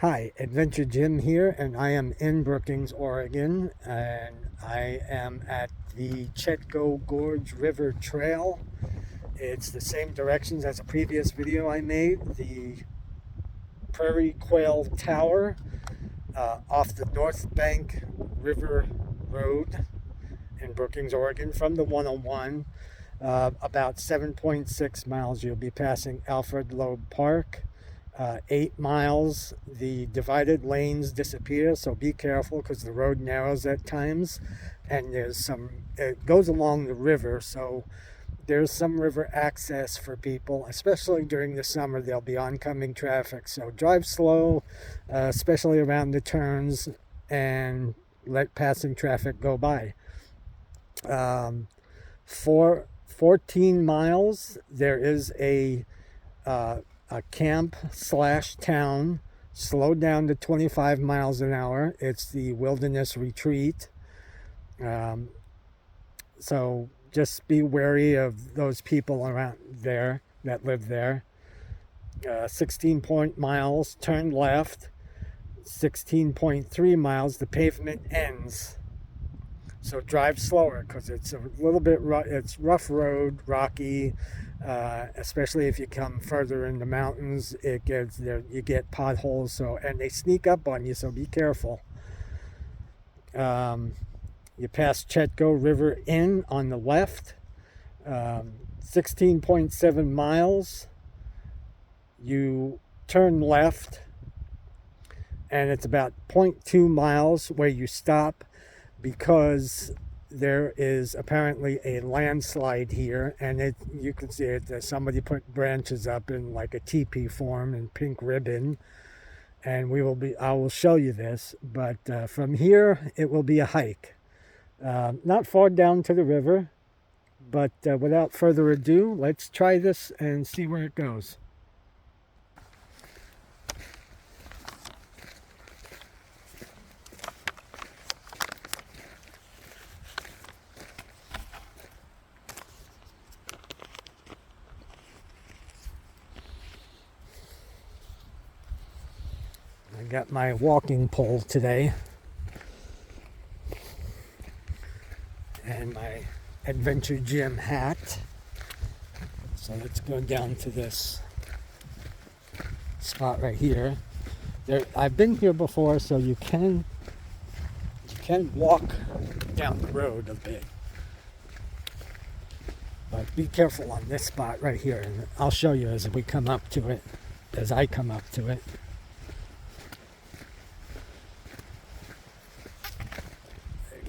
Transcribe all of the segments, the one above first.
Hi, Adventure Jim here, and I am in Brookings, Oregon, and I am at the Chetco Gorge River Trail. It's the same directions as a previous video I made, the Prairie Quail Tower off the North Bank River Road in Brookings, Oregon from the 101. About 7.6 miles, you'll be passing Alfred Loeb Park. 8 miles, the divided lanes disappear, so be careful because the road narrows at times, and it goes along the river, so there's some river access for people, especially during the summer. There'll be oncoming traffic, so drive slow, especially around the turns, and let passing traffic go by. For 14 miles, there is a camp slash town, slowed down to 25 miles an hour. It's the Wilderness Retreat. So just be wary of those people around there that live there. 16 miles, turn left. 16.3 miles, the pavement ends. So drive slower because it's a little bit it's rough road, rocky. Especially if you come further in the mountains, it gets there. You get potholes, and they sneak up on you, so be careful. You pass Chetco River Inn on the left. 16.7 miles. You turn left, and it's about 0.2 miles where you stop because there is apparently a landslide here, and you can see it. Somebody put branches up in like a teepee form and pink ribbon, and I will show you this, but from here it will be a hike, not far down to the river, but without further ado, let's try this and see where it goes. I got my walking pole today and my Adventure Jim hat. So let's go down to this spot right here. I've been here before, so you can walk down the road a bit. But be careful on this spot right here, and I'll show you as I come up to it.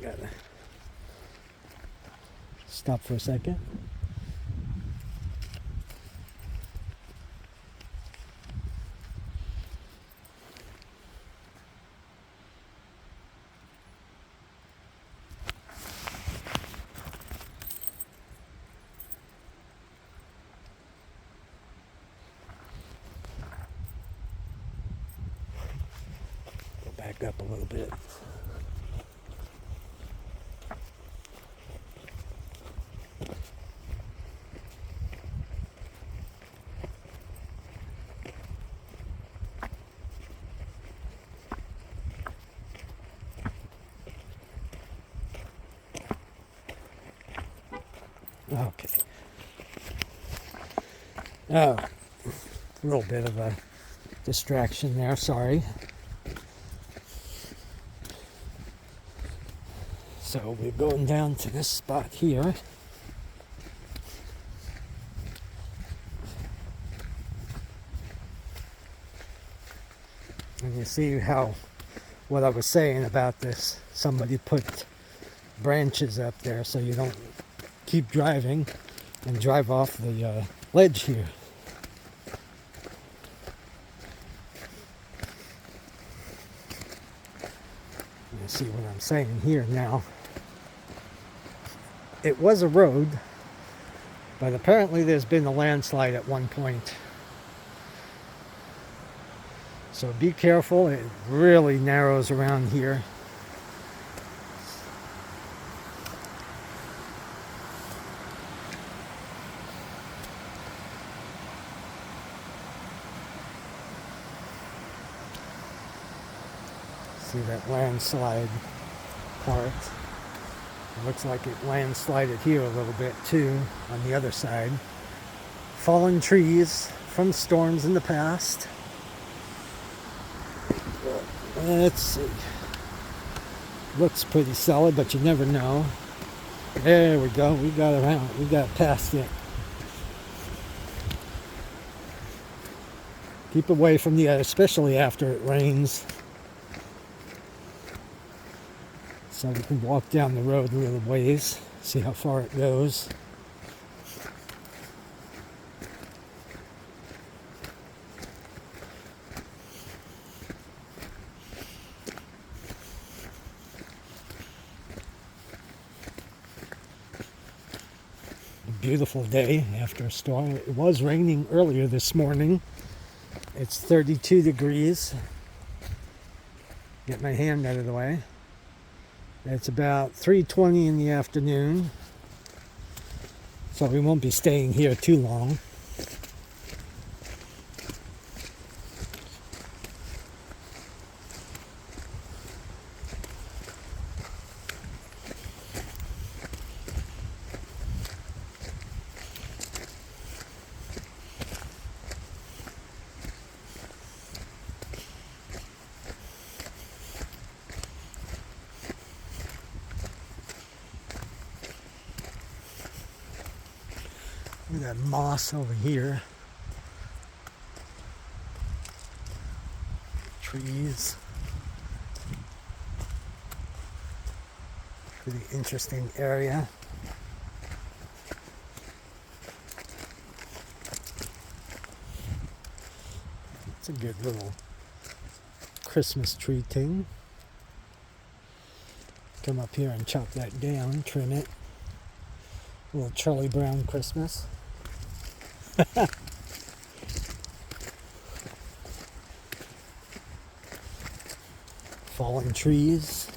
Gotta stop for a second. Go back up a little bit. Okay. Oh, a little bit of a distraction there, sorry. So we're going down to this spot here. And you see what I was saying about this. Somebody put branches up there so you don't keep driving and drive off the ledge here. You see what I'm saying here now. It was a road, but apparently there's been a landslide at one point. So be careful, it really narrows around here. See that landslide part? It looks like it landslided here a little bit too on the other side. Fallen trees from storms in the past. Let's see. Looks pretty solid, but you never know. There we go. We got around. We got past it. Keep away from the edge, especially after it rains. So we can walk down the road a little ways, see how far it goes. Beautiful day after a storm. It was raining earlier this morning. It's 32 degrees. Get my hand out of the way. It's about 3:20 in the afternoon. So we won't be staying here too long. Look at that moss over here. Trees. Pretty interesting area. It's a good little Christmas tree thing. Come up here and chop that down, trim it. A little Charlie Brown Christmas. Fallen trees.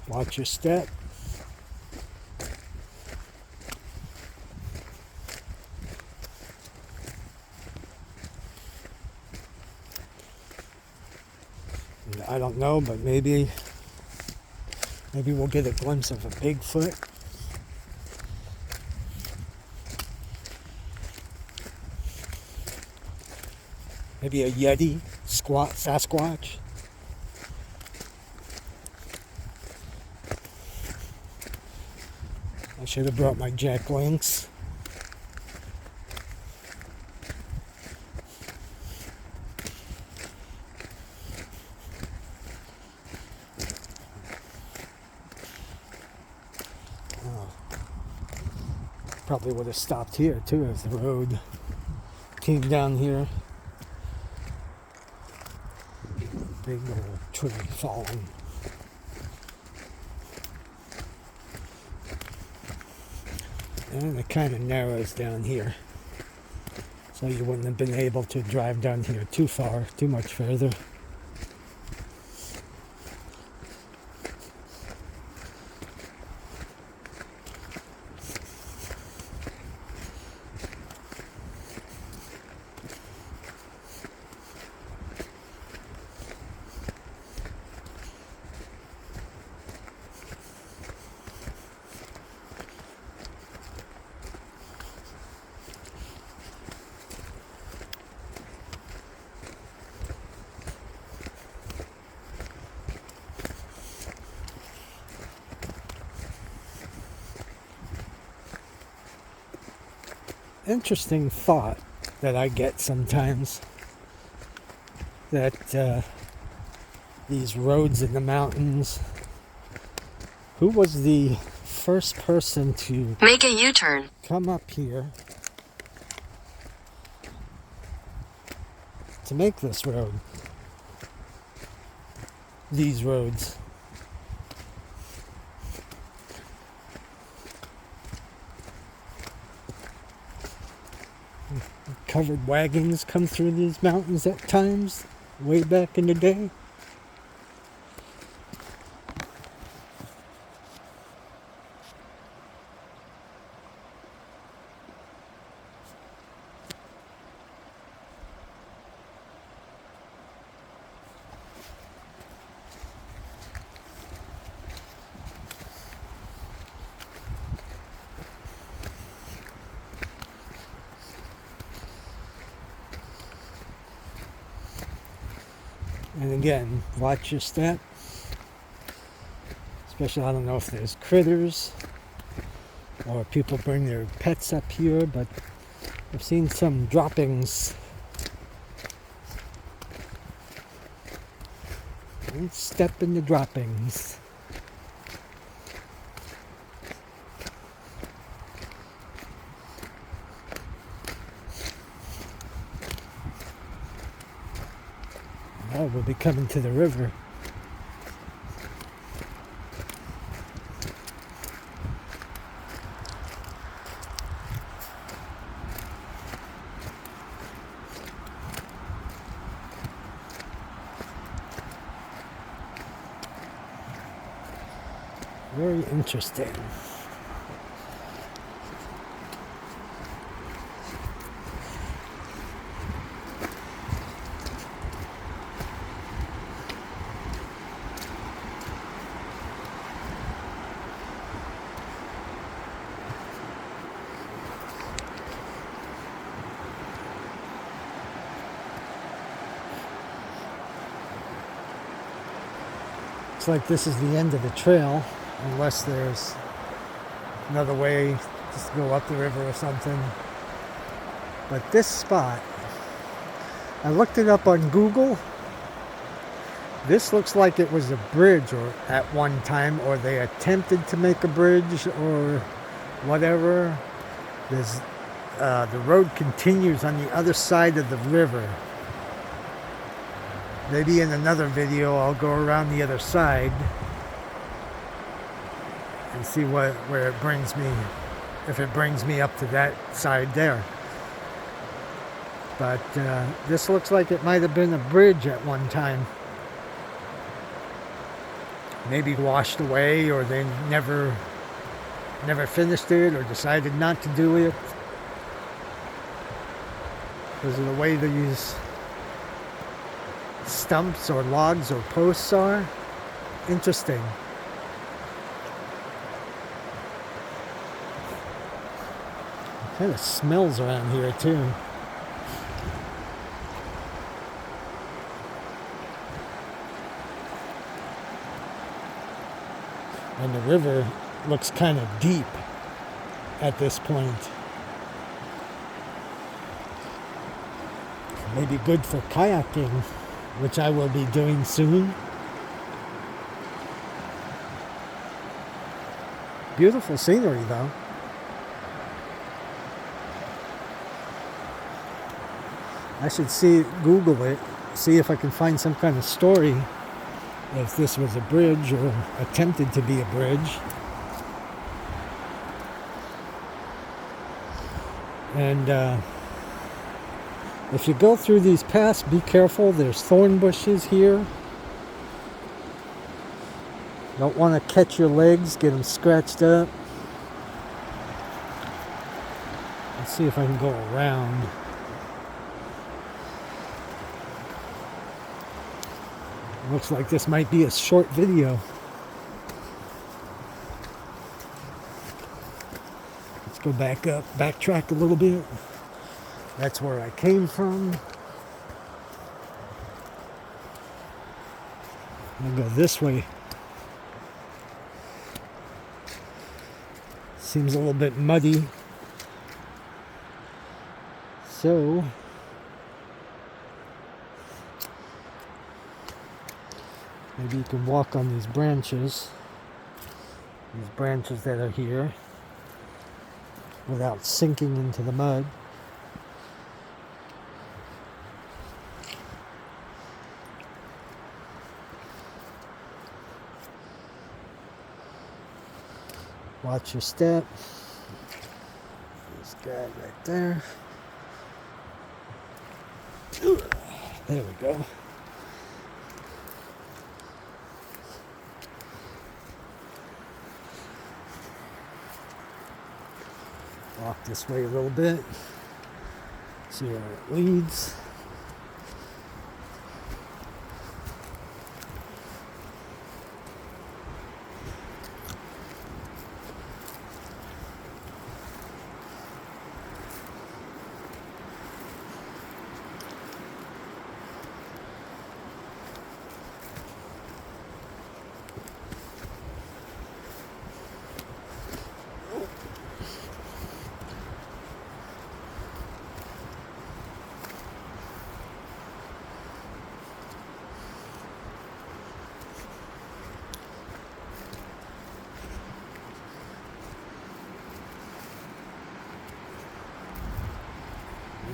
Watch your step. I don't know, but maybe we'll get a glimpse of a Bigfoot. Maybe a Yeti, Sasquatch. I should have brought my Jack Links. Probably would have stopped here too as the road came down here. Big old tree falling. And it kind of narrows down here. So you wouldn't have been able to drive down here too much further. Interesting thought that I get sometimes, that these roads in the mountains, who was the first person to make a U-turn, come up here to make this road, these roads? Covered wagons come through these mountains at times, way back in the day. And again, watch your step. Especially, I don't know if there's critters or people bring their pets up here, but I've seen some droppings. Don't step in the droppings. Oh, we'll be coming to the river. Very interesting. Looks like this is the end of the trail, unless there's another way just to go up the river or something. But this spot, I looked it up on Google. This looks like it was a bridge or at one time, or they attempted to make a bridge or whatever. There's the road continues on the other side of the river. Maybe in another video I'll go around the other side and see where it brings me, if it brings me up to that side there. But this looks like it might have been a bridge at one time. Maybe washed away, or they never finished it, or decided not to do it because of the way these stumps or logs or posts are. Interesting. It kind of smells around here too. And the river looks kind of deep at this point. Maybe good for kayaking, which I will be doing soon. Beautiful scenery though. I should Google it, see if I can find some kind of story if this was a bridge or attempted to be a bridge. And if you go through these paths, be careful. There's thorn bushes here. Don't want to catch your legs, get them scratched up. Let's see if I can go around. Looks like this might be a short video. Let's go back up, backtrack a little bit. That's where I came from. I'll go this way. Seems a little bit muddy. So maybe you can walk on these branches that are here, without sinking into the mud. Watch your step. This guy right there. There we go. Walk this way a little bit. See where it leads.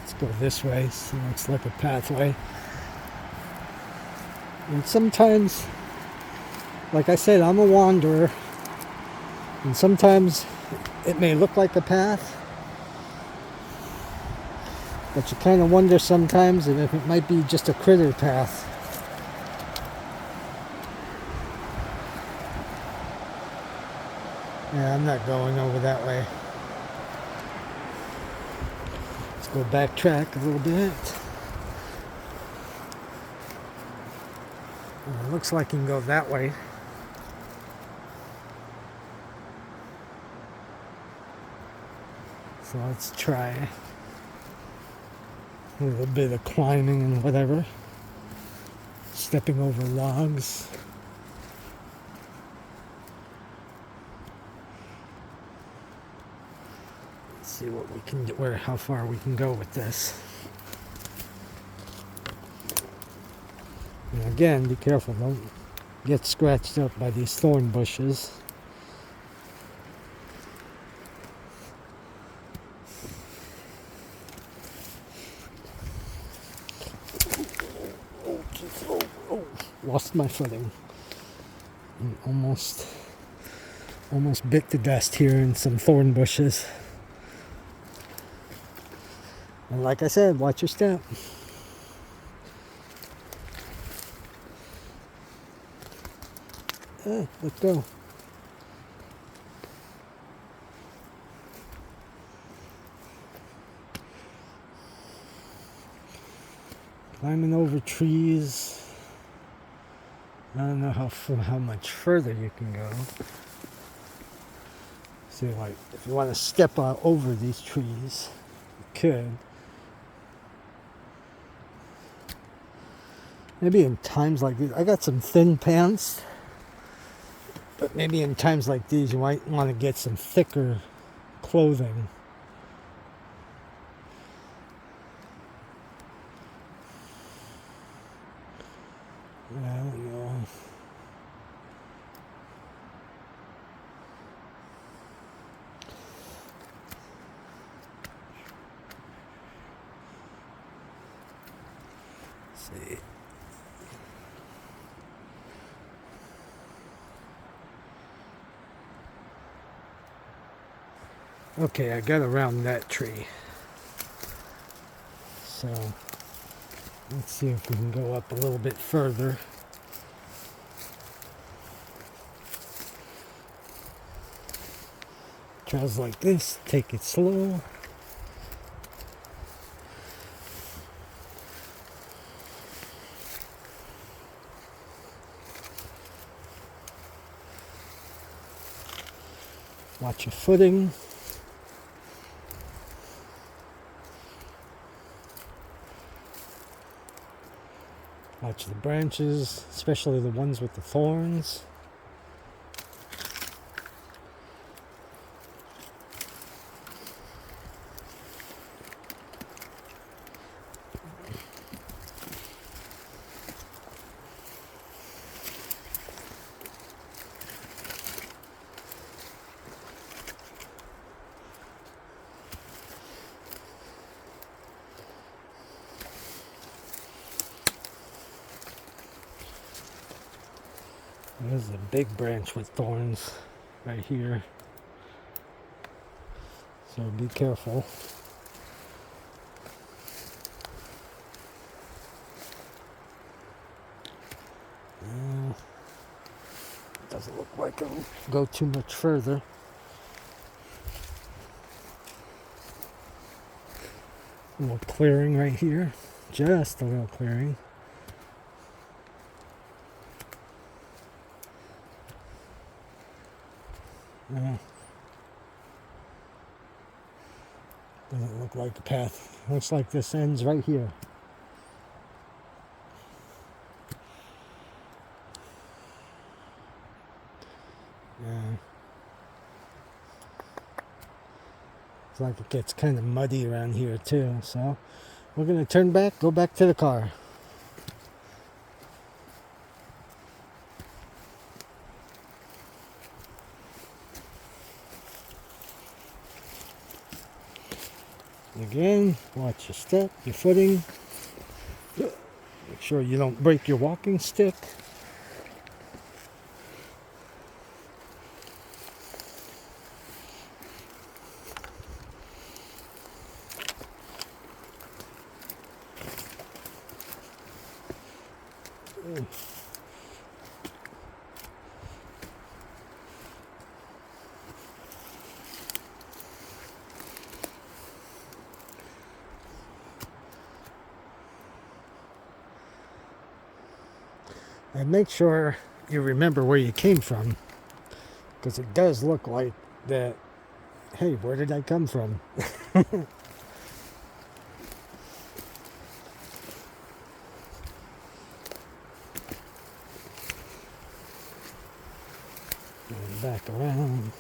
Let's go this way, so it looks like a pathway. And sometimes, like I said, I'm a wanderer, and sometimes it may look like a path, but you kind of wonder sometimes if it might be just a critter path. Yeah, I'm not going over that way. Let's go backtrack a little bit. It looks like you can go that way. So let's try a little bit of climbing and whatever. Stepping over logs. Let's see what we can do, how far we can go with this. And again, be careful, don't get scratched up by these thorn bushes. Lost my footing. And almost bit to dust here in some thorn bushes. And like I said, watch your step. Let go. Climbing over trees. I don't know how much further you can go. See, like, if you want to step over these trees, you could. Maybe in times like these, I got some thin pants, but maybe in times like these, you might want to get some thicker clothing. I don't know. Let's see. Okay, I got around that tree. So let's see if we can go up a little bit further. Trails like this, take it slow. Watch your footing. Watch the branches, especially the ones with the thorns. There's a big branch with thorns right here, so be careful. Doesn't look like it'll go too much further. A little clearing right here, just a little clearing. Doesn't look like a path. Looks like this ends right here. It's like it gets kind of muddy around here too, so we're going to turn back, go back to the car. Again, watch your step, your footing. Make sure you don't break your walking stick. And make sure you remember where you came from, because it does look like that, hey, where did I come from? And back around.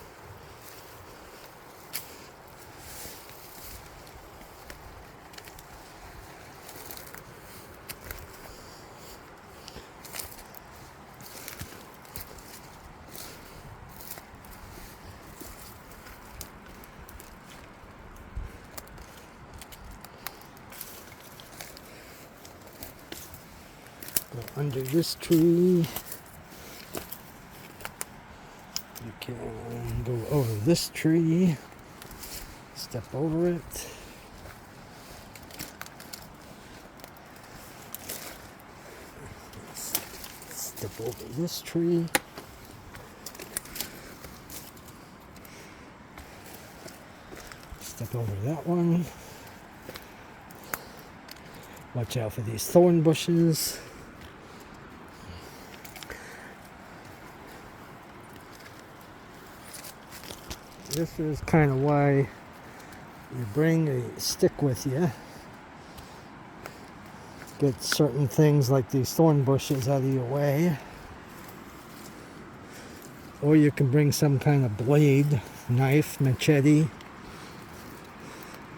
Go under this tree. You can go over this tree. Step over it. Step over this tree. Step over that one. Watch out for these thorn bushes. This is kind of why you bring a stick with you. Get certain things like these thorn bushes out of your way. Or you can bring some kind of blade, knife, machete.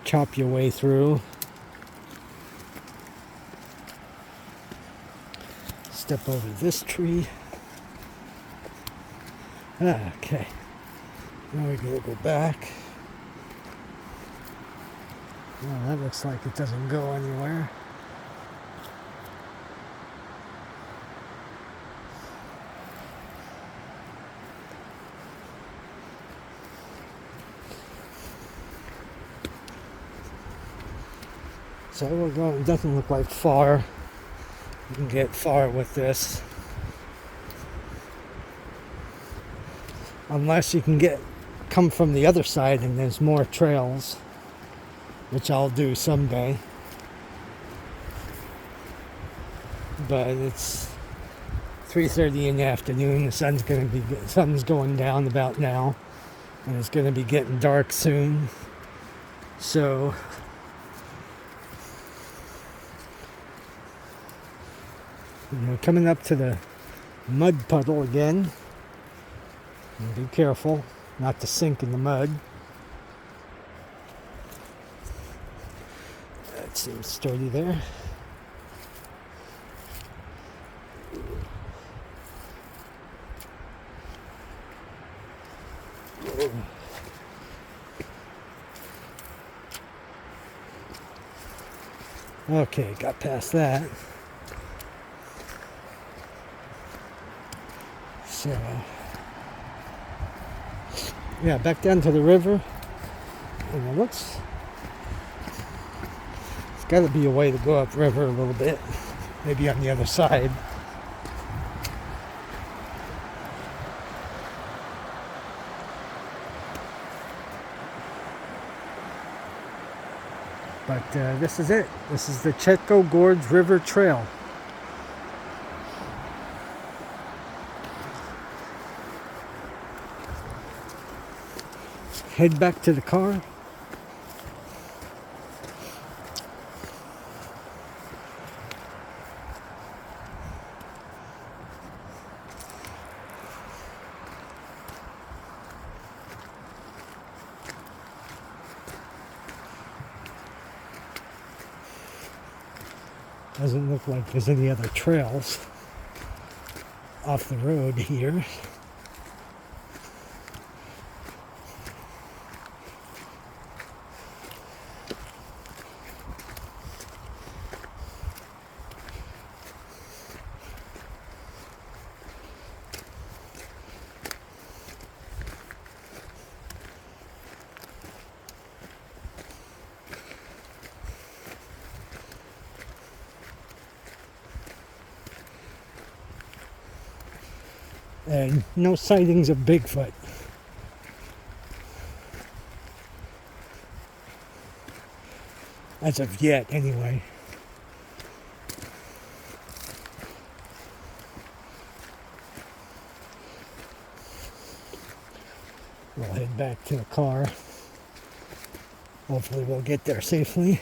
Chop your way through. Step over this tree. Okay. Now we're going to go back. Well, that looks like it doesn't go anywhere. So we're going, it doesn't look like far. You can get far with this. Unless you can come from the other side and there's more trails, which I'll do someday. But it's 3:30 in the afternoon. The sun's going down about now, and it's going to be getting dark soon. So we're coming up to the mud puddle again. And be careful not to sink in the mud. That seems sturdy there. Okay, got past that. So, yeah, back down to the river. And it looks, it's got to be a way to go upriver a little bit. Maybe on the other side. But this is it. This is the Chetco Gorge River Trail. Head back to the car. Doesn't look like there's any other trails off the road here. And no sightings of Bigfoot. As of yet, anyway. We'll head back to the car. Hopefully we'll get there safely.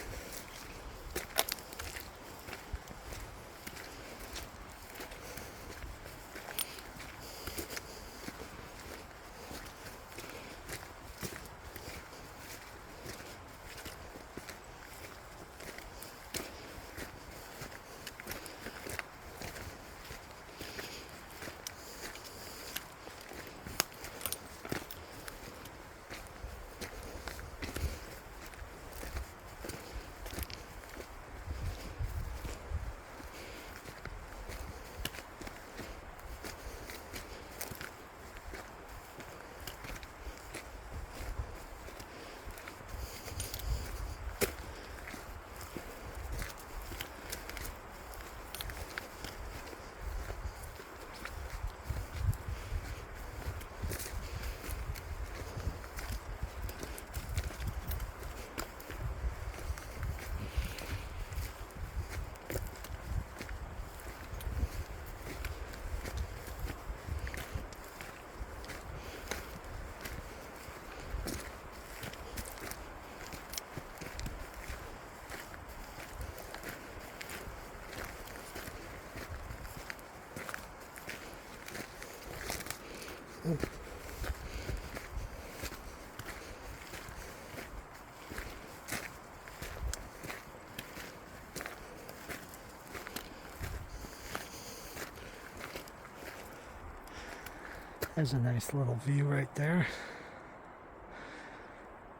There's a nice little view right there.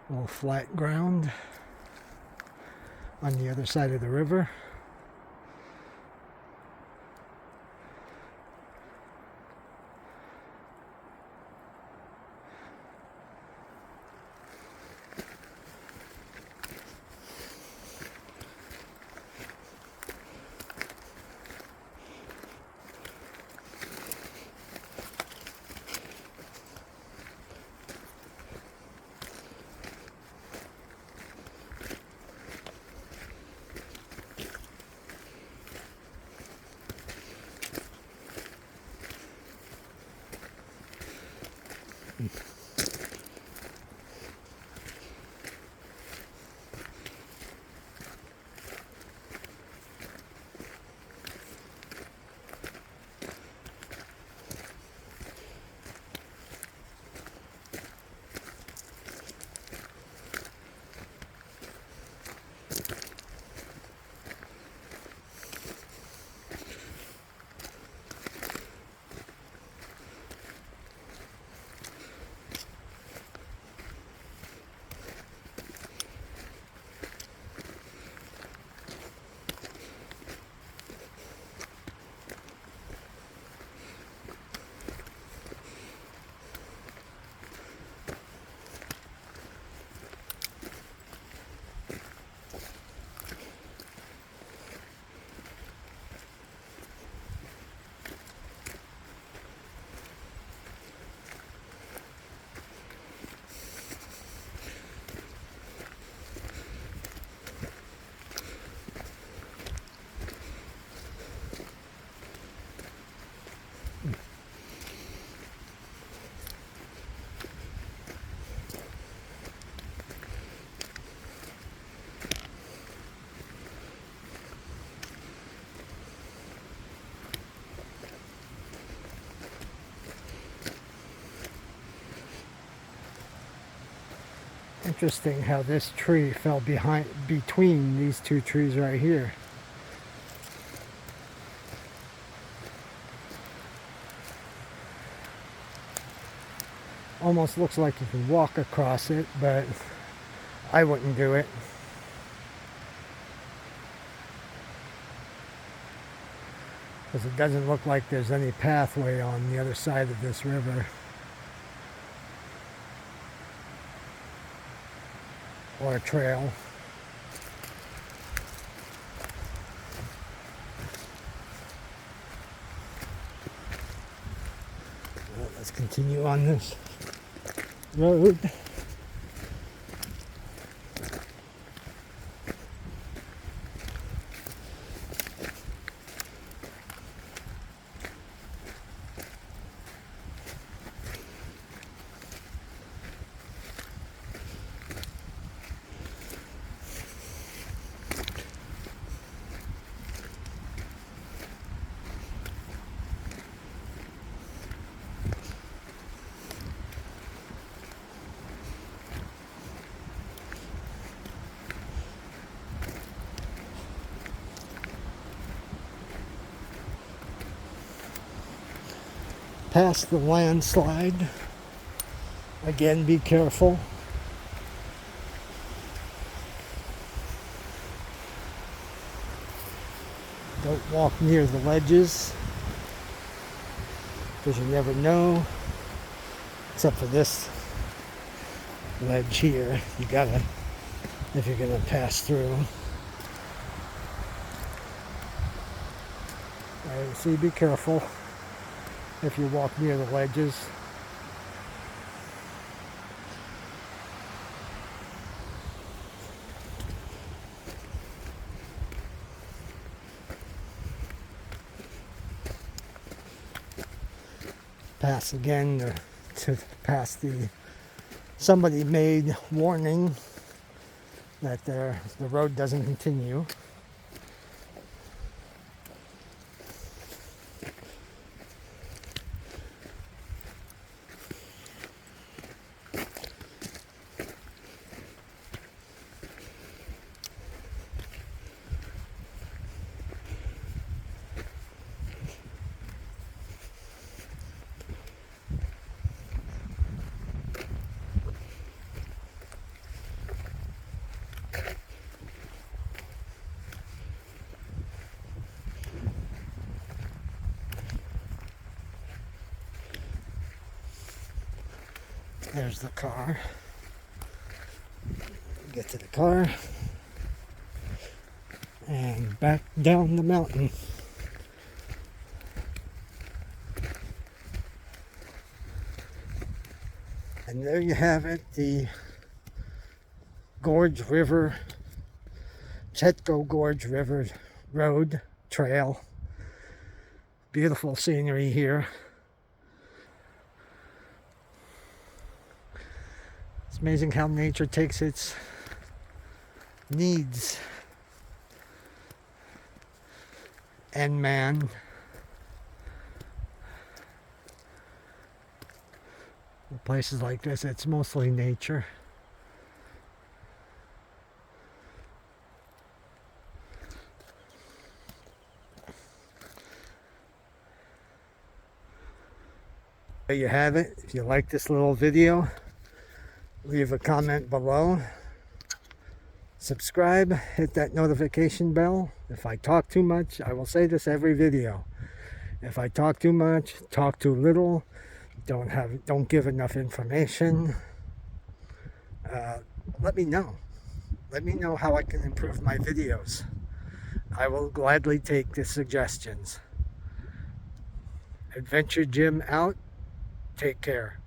A little flat ground on the other side of the river. Interesting how this tree fell between these two trees right here. Almost looks like you can walk across it, but I wouldn't do it. Because it doesn't look like there's any pathway on the other side of this river. Or a trail. continue on this road. Past the landslide. Again, be careful. Don't walk near the ledges, because you never know. Except for this ledge here, you gotta, if you're gonna pass through. Alright, see, be careful if you walk near the ledges. Pass again to pass the somebody made warning that the road doesn't continue. There's the car. Get to the car and back down the mountain. And there you have it, the Gorge River, Chetco Gorge River Road Trail. Beautiful scenery here. It's amazing how nature takes its needs and man. In places like this, it's mostly nature. There you have it. If you like this little video, leave a comment below. Subscribe, hit that notification bell. If I talk too much, I will say this every video. If I talk too much, talk too little, don't give enough information, let me know. Let me know how I can improve my videos. I will gladly take the suggestions. Adventure Jim out. Take care.